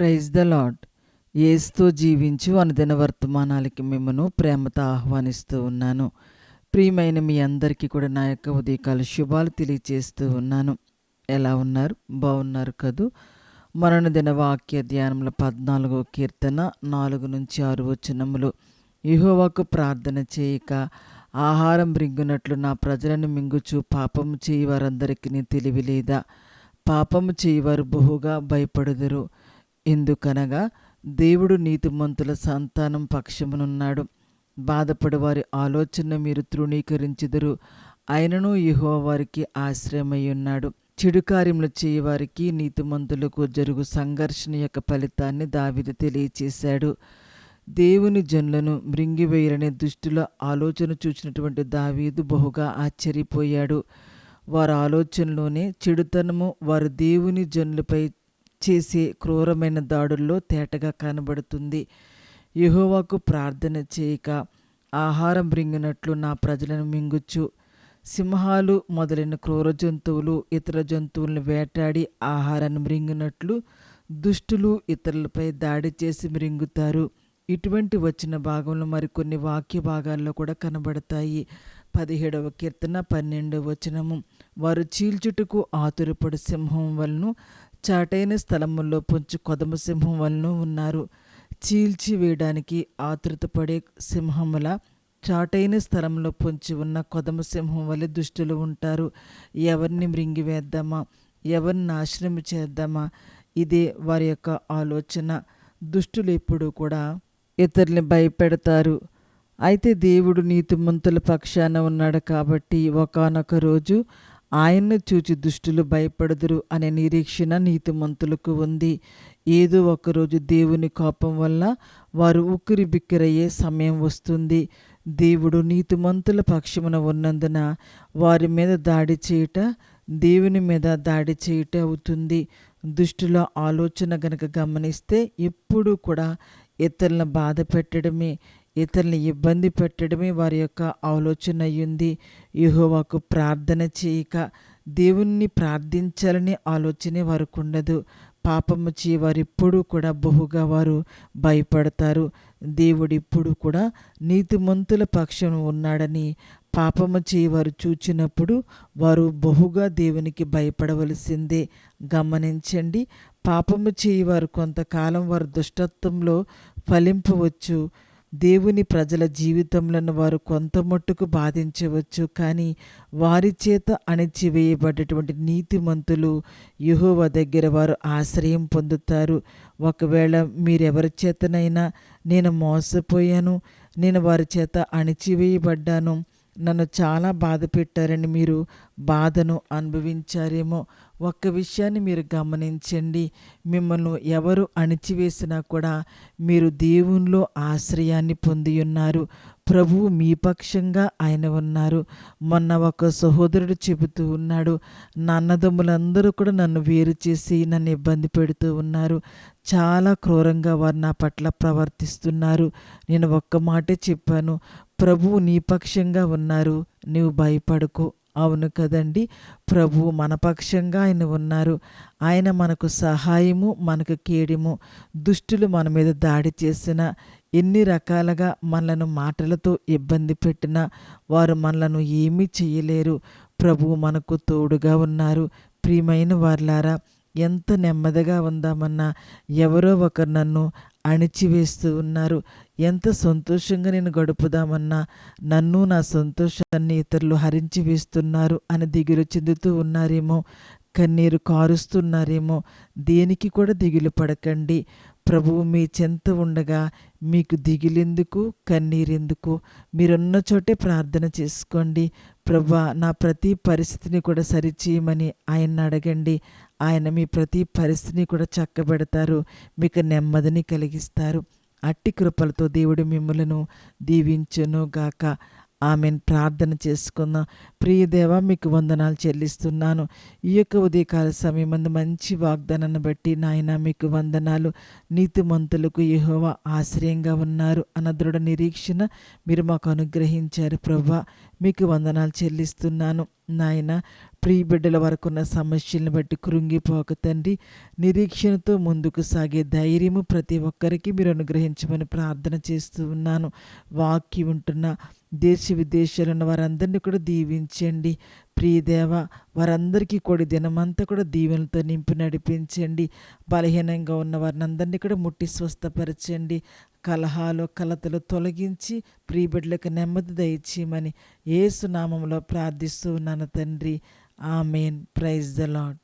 Praise the lord. యేసుతో జీవించు అనుదిన వర్తమానాలకి మిమ్మను ప్రేమతో ఆహ్వానిస్తూ ఉన్నాను. ప్రియమైన మీ అందరికీ కూడా నా యొక్క ఉదయకాల శుభాలు తెలియచేస్తూ ఉన్నాను. ఎలా ఉన్నారు? బాగున్నారు కదూ? మరణదిన వాక్య ధ్యానంలో 14వ కీర్తన 4-6 వచనములు. యెహోవాకు ప్రార్థన చేయక ఆహారం రింగునట్లు నా ప్రజలను మింగుచు పాపము చేయి వారందరికీ తెలివి లేదా? పాపము చేయవారు బహుగా భయపడుదురు. ఎందుకనగా దేవుడు నీతిమంతుల సంతానం పక్షమునున్నాడు. బాధపడు వారి ఆలోచన మీరు తృణీకరించుదురు. ఆయనను యెహోవా వారికి ఆశ్రయమై ఉన్నాడు. చెడు కార్యములు చేయవారికి నీతిమంతులకు జరుగు సంఘర్షణ యొక్క ఫలితాన్ని దావీదు తెలియచేశాడు. దేవుని జనులను మృంగివేయాలనే దుష్టుల ఆలోచన చూసినటువంటి దావీదు బహుగా ఆశ్చర్యపోయాడు. వారి ఆలోచనలోనే చెడుతనము వారు దేవుని జనులపై చేసే క్రూరమైన దాడుల్లో తేటగా కనబడుతుంది. యెహోవాకు ప్రార్థన చేయక ఆహారం రింగినట్లు నా ప్రజలను మింగుచు. సింహాలు మొదలైన క్రూర జంతువులు ఇతర జంతువులను వేటాడి ఆహారాన్ని మృంగినట్లు దుష్టులు ఇతరులపై దాడి చేసి మృంగుతారు. ఇటువంటి వచ్చిన భాగంలో మరికొన్ని వాక్య భాగాల్లో కూడా కనబడతాయి. 17వ కీర్తన 12వ వచనము. వారు చీల్చుటకు ఆతురపడు సింహం వలను చాటైన స్థలముల్లో పొంచు కొదమ సింహం వలను ఉన్నారు. చీల్చి వేయడానికి ఆతృతపడే సింహముల చాటైన స్థలంలో పొంచి ఉన్న కొదమ సింహం వలె దుష్టులు ఉంటారు. ఎవరిని మృంగివేద్దామా, ఎవరిని నాశనం చేద్దామా, ఇదే వారి యొక్క ఆలోచన. దుష్టులు ఎప్పుడు కూడా ఇతరుల్ని భయపెడతారు. అయితే దేవుడు నీతిమంతుల పక్షాన ఉన్నాడు కాబట్టి ఒకానొక రోజు ఆయన్ను చూచి దుష్టులు భయపడుదురు అనే నిరీక్షణ నీతిమంతులకు ఉంది. ఏదో ఒకరోజు దేవుని కోపం వల్ల వారు ఉక్కిరి బిక్కిరయ్యే సమయం వస్తుంది. దేవుడు నీతిమంతుల పక్షమున ఉన్నందున వారి మీద దాడి చేయుట దేవుని మీద దాడి చేయుట అవుతుంది. దుష్టుల ఆలోచన గనక గమనిస్తే ఎప్పుడూ కూడా ఇతరులను బాధ పెట్టడమే, ఇతరులను ఇబ్బంది పెట్టడమే వారి యొక్క ఆలోచన అయ్యింది. యెహోవాకు ప్రార్థన చేయక దేవుణ్ణి ప్రార్థించాలని ఆలోచనే వారికి ఉండదు. పాపము చేయవారు ఎప్పుడూ కూడా బహుగా వారు భయపడతారు. దేవుడు ఇప్పుడు కూడా నీతిమంతుల పక్షం ఉన్నాడని పాపము చేయవారు చూచినప్పుడు వారు బహుగా దేవునికి భయపడవలసిందే. గమనించండి, పాపము చేయవారు కొంతకాలం వారు దుష్టత్వంలో ఫలింపవచ్చు. దేవుని ప్రజల జీవితంలో వారు కొంత మట్టుకు బాధించవచ్చు. కానీ వారి చేత అణిచివేయబడ్డటువంటి నీతిమంతులు యెహోవా దగ్గర వారు ఆశ్రయం పొందుతారు. ఒకవేళ మీరెవరి చేతనైనా నేను మోసపోయాను, నేను వారి చేత అణిచివేయబడ్డాను, నన్ను చాలా బాధ పెట్టారని మీరు బాధను అనుభవించారేమో. ఒక్క విషయాన్ని మీరు గమనించండి, మిమ్మల్ని ఎవరు అణిచివేసినా కూడా మీరు దేవునిలో ఆశ్రయాన్ని పొంది ఉన్నారు. ప్రభువు మీ పక్షంగా ఆయన ఉన్నారు. మొన్న ఒక సహోదరుడు చెబుతూ ఉన్నాడు, నా అన్నదమ్ములందరూ కూడా నన్ను వేరు చేసి నన్ను ఇబ్బంది పెడుతూ ఉన్నారు. చాలా క్రూరంగా వారు నా పట్ల ప్రవర్తిస్తున్నారు. నేను ఒక్క మాటే చెప్పాను, ప్రభువు నీ పక్షంగా ఉన్నారు, నీవు భయపడకు. అవును కదండి, ప్రభువు మన పక్షంగా ఆయన ఉన్నారు. ఆయన మనకు సహాయము, మనకు కేడెము. దుష్టులు మన మీద దాడి చేసిన, ఎన్ని రకాలుగా మనలను మాటలతో ఇబ్బంది పెట్టినా వారు మనలను ఏమీ చేయలేరు. ప్రభువు మనకు తోడుగా ఉన్నారు. ప్రియమైన వార్లారా, ఎంత నెమ్మదిగా ఉందామన్నా ఎవరో ఒకరు నన్ను అణిచివేస్తూ ఉన్నారు. ఎంత సంతోషంగా నేను గడుపుదామన్నా నన్ను నా సంతోషాన్ని ఇతరులు హరించి వేస్తున్నారు అని దిగులు చెందుతూ ఉన్నారేమో, కన్నీరు కారుస్తున్నారేమో. దేనికి కూడా దిగులు పడకండి. ప్రభువు మీ చెంత ఉండగా మీకు దిగులెందుకు, కన్నీరెందుకు? మీరున్న చోటే ప్రార్థన చేసుకోండి. ప్రభువా, నా ప్రతి పరిస్థితిని కూడా సరిచేయమని ఆయన్ని అడగండి. ఆయన మీ ప్రతి పరిస్థితిని కూడా చక్కబెడతారు, మీకు నెమ్మదిని కలిగిస్తారు. అట్టి కృపలతో దేవుడు మిమ్మలను దీవించును గాక. ఆమెన్. ప్రార్థన చేసుకుందాం. ప్రియదేవా, మీకు వందనాలు చెల్లిస్తున్నాను. ఈ యొక్క ఉదయకాల సమయం మందు మంచి వాగ్దానాన్ని బట్టి నాయన మీకు వందనాలు. నీతిమంతులకు యెహోవా ఆశ్రయంగా ఉన్నారు అన్న దృఢ నిరీక్షణ మీరు మాకు అనుగ్రహించారు. ప్రభువా, మీకు వందనాలు చెల్లిస్తున్నాను. నాయన, ప్రియ బిడ్డల వరకు ఉన్న సమస్యలను బట్టి కృంగిపోక తండ్రి, నిరీక్షణతో ముందుకు సాగే ధైర్యము ప్రతి ఒక్కరికి మీరు అనుగ్రహించమని ప్రార్థన చేస్తూ ఉన్నాను. వాక్యం ఉంటున్న దేశ విదేశాలు ఉన్న వారందరినీ కూడా దీవించండి. ప్రియదేవ, వారందరికీ కూడా దినమంతా కూడా దీవెనలతో నింపి నడిపించండి. బలహీనంగా ఉన్న వారిని అందరినీ కూడా ముట్టి స్వస్థపరచండి. కలహాలు కలతలు తొలగించి ప్రియబిడ్డలకు నెమ్మది దయచేయమని యేసు నామములో ప్రార్థిస్తూ ఉన్నాను తండ్రి. ఆమేన్. Praise the lord.